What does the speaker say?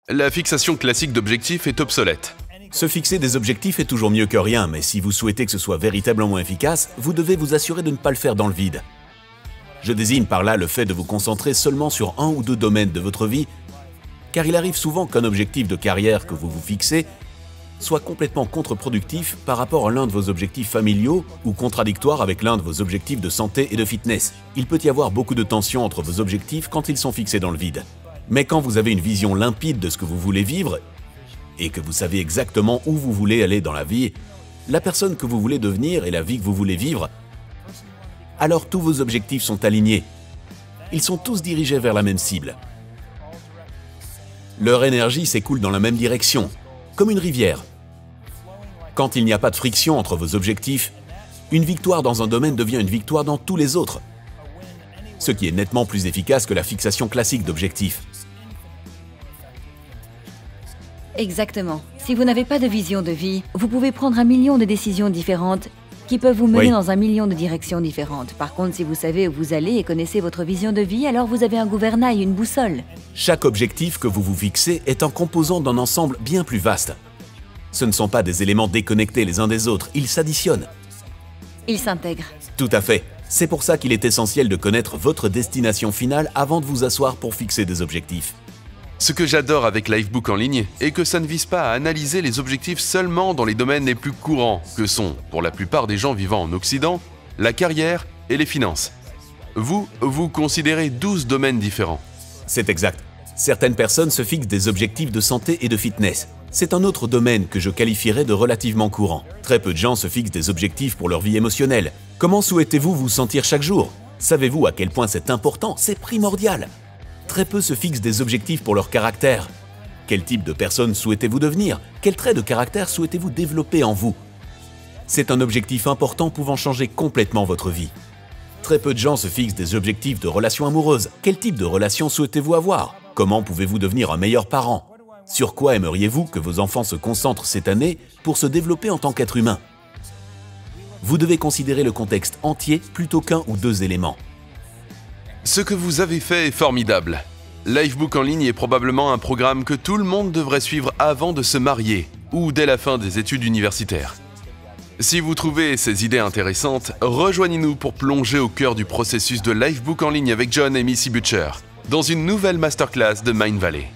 La fixation classique d'objectifs est obsolète. Se fixer des objectifs est toujours mieux que rien, mais si vous souhaitez que ce soit véritablement efficace, vous devez vous assurer de ne pas le faire dans le vide. Je désigne par là le fait de vous concentrer seulement sur un ou deux domaines de votre vie, car il arrive souvent qu'un objectif de carrière que vous vous fixez soit complètement contre-productif par rapport à l'un de vos objectifs familiaux ou contradictoire avec l'un de vos objectifs de santé et de fitness. Il peut y avoir beaucoup de tension entre vos objectifs quand ils sont fixés dans le vide. Mais quand vous avez une vision limpide de ce que vous voulez vivre et que vous savez exactement où vous voulez aller dans la vie, la personne que vous voulez devenir et la vie que vous voulez vivre, alors tous vos objectifs sont alignés. Ils sont tous dirigés vers la même cible. Leur énergie s'écoule dans la même direction, comme une rivière. Quand il n'y a pas de friction entre vos objectifs, une victoire dans un domaine devient une victoire dans tous les autres, ce qui est nettement plus efficace que la fixation classique d'objectifs. Exactement. Si vous n'avez pas de vision de vie, vous pouvez prendre 1 million de décisions différentes qui peuvent vous mener dans 1 million de directions différentes. Par contre, si vous savez où vous allez et connaissez votre vision de vie, alors vous avez un gouvernail, une boussole. Chaque objectif que vous vous fixez est un composant d'un ensemble bien plus vaste. Ce ne sont pas des éléments déconnectés les uns des autres, ils s'additionnent. Ils s'intègrent. Tout à fait. C'est pour ça qu'il est essentiel de connaître votre destination finale avant de vous asseoir pour fixer des objectifs. Ce que j'adore avec Lifebook en ligne est que ça ne vise pas à analyser les objectifs seulement dans les domaines les plus courants, que sont, pour la plupart des gens vivant en Occident, la carrière et les finances. Vous considérez 12 domaines différents. C'est exact. Certaines personnes se fixent des objectifs de santé et de fitness. C'est un autre domaine que je qualifierais de relativement courant. Très peu de gens se fixent des objectifs pour leur vie émotionnelle. Comment souhaitez-vous vous sentir chaque jour? Savez-vous à quel point c'est important? C'est primordial. Très peu se fixent des objectifs pour leur caractère. Quel type de personne souhaitez-vous devenir? Quel trait de caractère souhaitez-vous développer en vous? C'est un objectif important pouvant changer complètement votre vie. Très peu de gens se fixent des objectifs de relations amoureuses. Quel type de relation souhaitez-vous avoir? Comment pouvez-vous devenir un meilleur parent? Sur quoi aimeriez-vous que vos enfants se concentrent cette année pour se développer en tant qu'être humain? Vous devez considérer le contexte entier plutôt qu'un ou deux éléments. Ce que vous avez fait est formidable. Lifebook en ligne est probablement un programme que tout le monde devrait suivre avant de se marier ou dès la fin des études universitaires. Si vous trouvez ces idées intéressantes, rejoignez-nous pour plonger au cœur du processus de Lifebook en ligne avec John et Missy Butcher dans une nouvelle masterclass de Mindvalley.